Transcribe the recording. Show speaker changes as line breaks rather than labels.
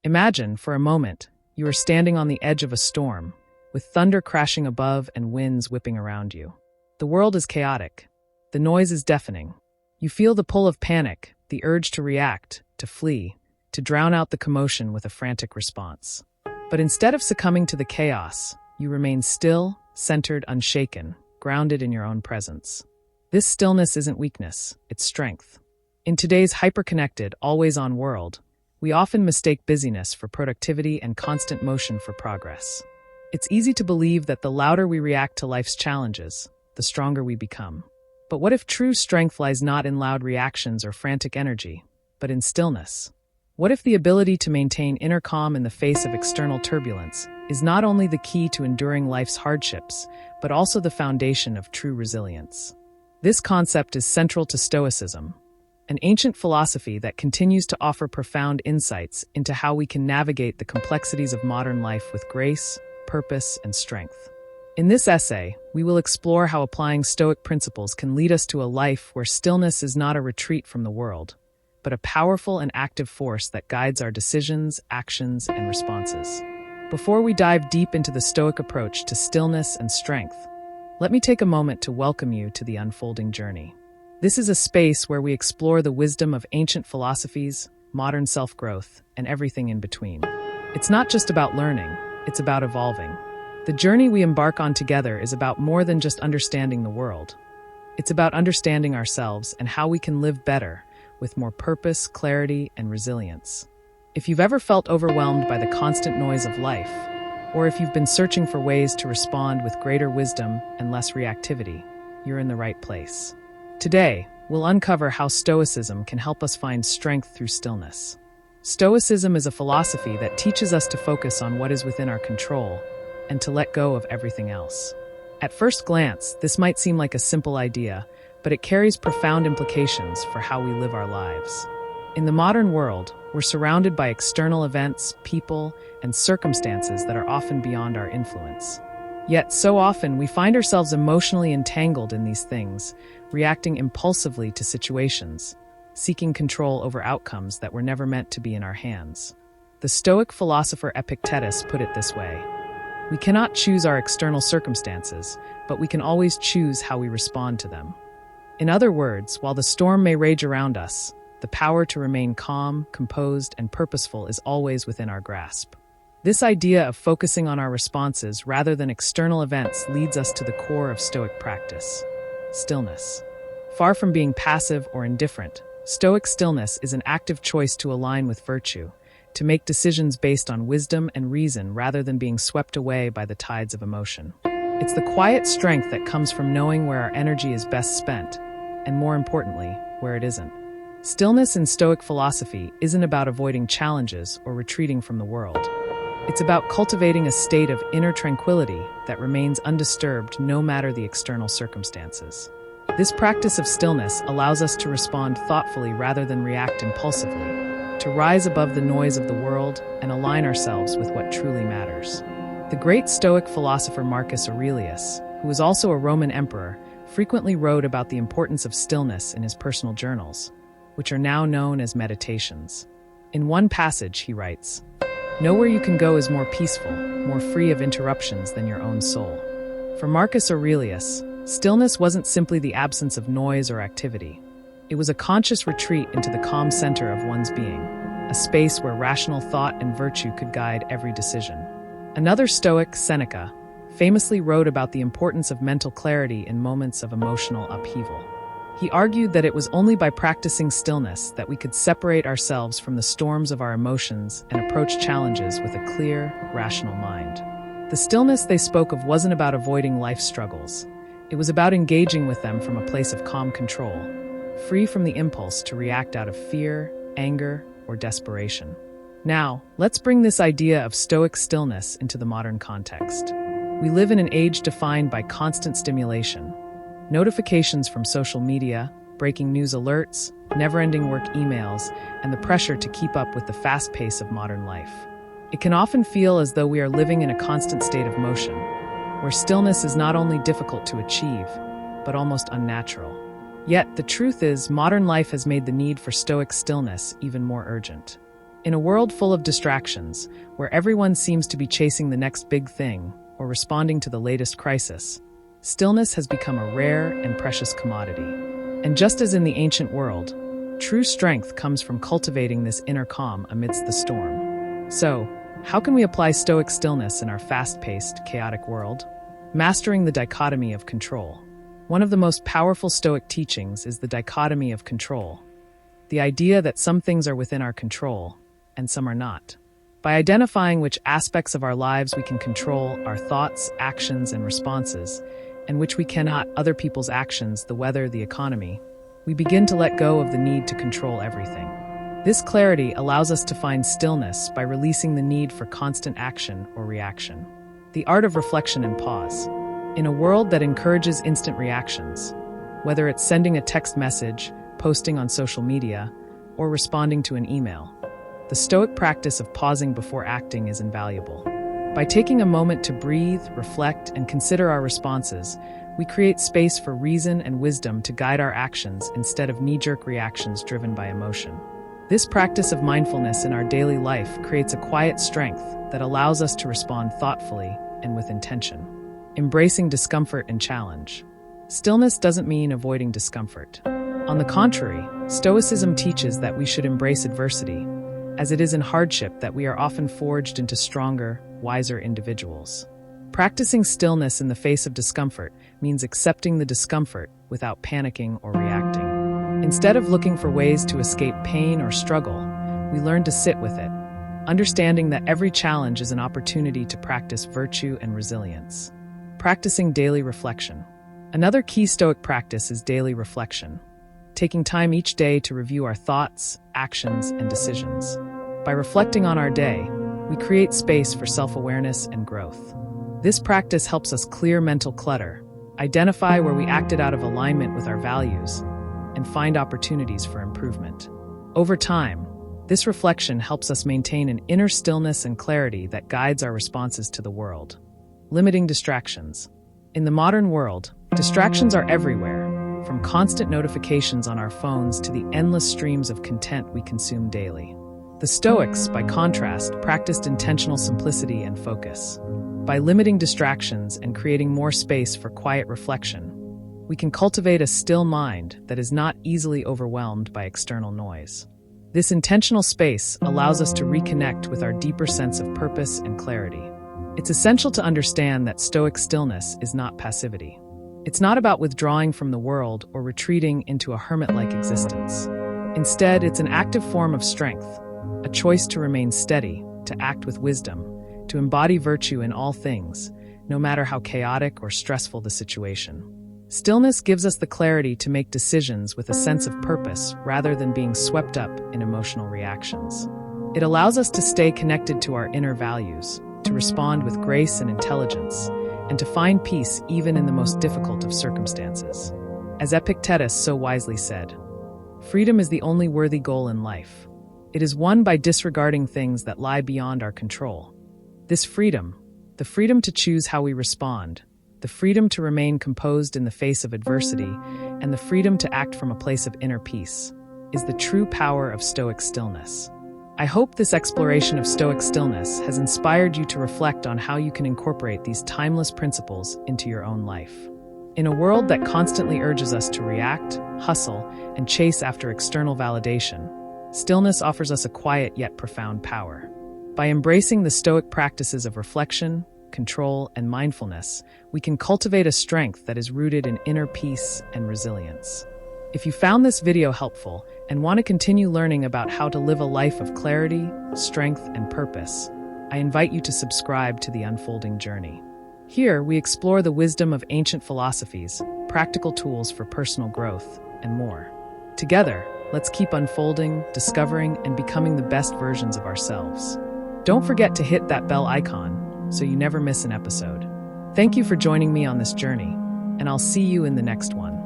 Imagine, for a moment, you are standing on the edge of a storm, with thunder crashing above and winds whipping around you. The world is chaotic. The noise is deafening. You feel the pull of panic, the urge to react, to flee, to drown out the commotion with a frantic response. But instead of succumbing to the chaos, you remain still, centered, unshaken, grounded in your own presence. This stillness isn't weakness, it's strength. In today's hyper-connected, always-on world, we often mistake busyness for productivity and constant motion for progress. It's easy to believe that the louder we react to life's challenges, the stronger we become. But what if true strength lies not in loud reactions or frantic energy, but in stillness? What if the ability to maintain inner calm in the face of external turbulence is not only the key to enduring life's hardships, but also the foundation of true resilience? This concept is central to Stoicism, an ancient philosophy that continues to offer profound insights into how we can navigate the complexities of modern life with grace, purpose, and strength. In this essay, we will explore how applying Stoic principles can lead us to a life where stillness is not a retreat from the world, but a powerful and active force that guides our decisions, actions, and responses. Before we dive deep into the Stoic approach to stillness and strength, let me take a moment to welcome you to the unfolding journey. This is a space where we explore the wisdom of ancient philosophies, modern self-growth, and everything in between. It's not just about learning, it's about evolving. The journey we embark on together is about more than just understanding the world. It's about understanding ourselves and how we can live better, with more purpose, clarity, and resilience. If you've ever felt overwhelmed by the constant noise of life, or if you've been searching for ways to respond with greater wisdom and less reactivity, you're in the right place. Today, we'll uncover how Stoicism can help us find strength through stillness. Stoicism is a philosophy that teaches us to focus on what is within our control and to let go of everything else. At first glance, this might seem like a simple idea, but it carries profound implications for how we live our lives. In the modern world, we're surrounded by external events, people, and circumstances that are often beyond our influence. Yet, so often, we find ourselves emotionally entangled in these things, reacting impulsively to situations, seeking control over outcomes that were never meant to be in our hands. The Stoic philosopher Epictetus put it this way: "We cannot choose our external circumstances, but we can always choose how we respond to them." In other words, while the storm may rage around us, the power to remain calm, composed, and purposeful is always within our grasp. This idea of focusing on our responses rather than external events leads us to the core of Stoic practice: stillness. Far from being passive or indifferent, Stoic stillness is an active choice to align with virtue, to make decisions based on wisdom and reason rather than being swept away by the tides of emotion. It's the quiet strength that comes from knowing where our energy is best spent, and more importantly, where it isn't. Stillness in Stoic philosophy isn't about avoiding challenges or retreating from the world. It's about cultivating a state of inner tranquility that remains undisturbed no matter the external circumstances. This practice of stillness allows us to respond thoughtfully rather than react impulsively, to rise above the noise of the world and align ourselves with what truly matters. The great Stoic philosopher Marcus Aurelius, who was also a Roman emperor, frequently wrote about the importance of stillness in his personal journals, which are now known as meditations. In one passage, he writes, "Nowhere you can go is more peaceful, more free of interruptions than your own soul." For Marcus Aurelius, stillness wasn't simply the absence of noise or activity. It was a conscious retreat into the calm center of one's being, a space where rational thought and virtue could guide every decision. Another Stoic, Seneca, famously wrote about the importance of mental clarity in moments of emotional upheaval. He argued that it was only by practicing stillness that we could separate ourselves from the storms of our emotions and approach challenges with a clear, rational mind. The stillness they spoke of wasn't about avoiding life's struggles. It was about engaging with them from a place of calm control, free from the impulse to react out of fear, anger, or desperation. Now, let's bring this idea of Stoic stillness into the modern context. We live in an age defined by constant stimulation. Notifications from social media, breaking news alerts, never-ending work emails, and the pressure to keep up with the fast pace of modern life. It can often feel as though we are living in a constant state of motion, where stillness is not only difficult to achieve, but almost unnatural. Yet, the truth is, modern life has made the need for Stoic stillness even more urgent. In a world full of distractions, where everyone seems to be chasing the next big thing or responding to the latest crisis, stillness has become a rare and precious commodity. And just as in the ancient world, true strength comes from cultivating this inner calm amidst the storm. So, how can we apply Stoic stillness in our fast-paced, chaotic world? Mastering the dichotomy of control. One of the most powerful Stoic teachings is the dichotomy of control, the idea that some things are within our control and some are not. By identifying which aspects of our lives we can control, our thoughts, actions, and responses, and which we cannot, other people's actions, the weather, the economy, we begin to let go of the need to control everything. This clarity allows us to find stillness by releasing the need for constant action or reaction. The art of reflection and pause. In a world that encourages instant reactions, whether it's sending a text message, posting on social media, or responding to an email, the Stoic practice of pausing before acting is invaluable. By taking a moment to breathe, reflect, and consider our responses, we create space for reason and wisdom to guide our actions instead of knee-jerk reactions driven by emotion. This practice of mindfulness in our daily life creates a quiet strength that allows us to respond thoughtfully and with intention. Embracing discomfort and challenge. Stillness doesn't mean avoiding discomfort. On the contrary, Stoicism teaches that we should embrace adversity, as it is in hardship that we are often forged into stronger, wiser individuals. Practicing stillness in the face of discomfort means accepting the discomfort without panicking or reacting. Instead of looking for ways to escape pain or struggle, we learn to sit with it, understanding that every challenge is an opportunity to practice virtue and resilience. Practicing daily reflection. Another key Stoic practice is daily reflection, taking time each day to review our thoughts, actions, and decisions. By reflecting on our day, we create space for self-awareness and growth. This practice helps us clear mental clutter, identify where we acted out of alignment with our values, and find opportunities for improvement. Over time, this reflection helps us maintain an inner stillness and clarity that guides our responses to the world. Limiting distractions. In the modern world, distractions are everywhere, from constant notifications on our phones to the endless streams of content we consume daily. The Stoics, by contrast, practiced intentional simplicity and focus. By limiting distractions and creating more space for quiet reflection, we can cultivate a still mind that is not easily overwhelmed by external noise. This intentional space allows us to reconnect with our deeper sense of purpose and clarity. It's essential to understand that Stoic stillness is not passivity. It's not about withdrawing from the world or retreating into a hermit-like existence. Instead, it's an active form of strength, a choice to remain steady, to act with wisdom, to embody virtue in all things, no matter how chaotic or stressful the situation. Stillness gives us the clarity to make decisions with a sense of purpose rather than being swept up in emotional reactions. It allows us to stay connected to our inner values, to respond with grace and intelligence, and to find peace even in the most difficult of circumstances. As Epictetus so wisely said, "Freedom is the only worthy goal in life. It is won by disregarding things that lie beyond our control." This freedom, the freedom to choose how we respond, the freedom to remain composed in the face of adversity, and the freedom to act from a place of inner peace, is the true power of Stoic stillness. I hope this exploration of Stoic stillness has inspired you to reflect on how you can incorporate these timeless principles into your own life. In a world that constantly urges us to react, hustle, and chase after external validation, stillness offers us a quiet yet profound power. By embracing the Stoic practices of reflection, control, and mindfulness, we can cultivate a strength that is rooted in inner peace and resilience. If you found this video helpful and want to continue learning about how to live a life of clarity, strength, and purpose, I invite you to subscribe to The Unfolding Journey. Here, we explore the wisdom of ancient philosophies, practical tools for personal growth, and more. Together, let's keep unfolding, discovering, and becoming the best versions of ourselves. Don't forget to hit that bell icon so you never miss an episode. Thank you for joining me on this journey, and I'll see you in the next one.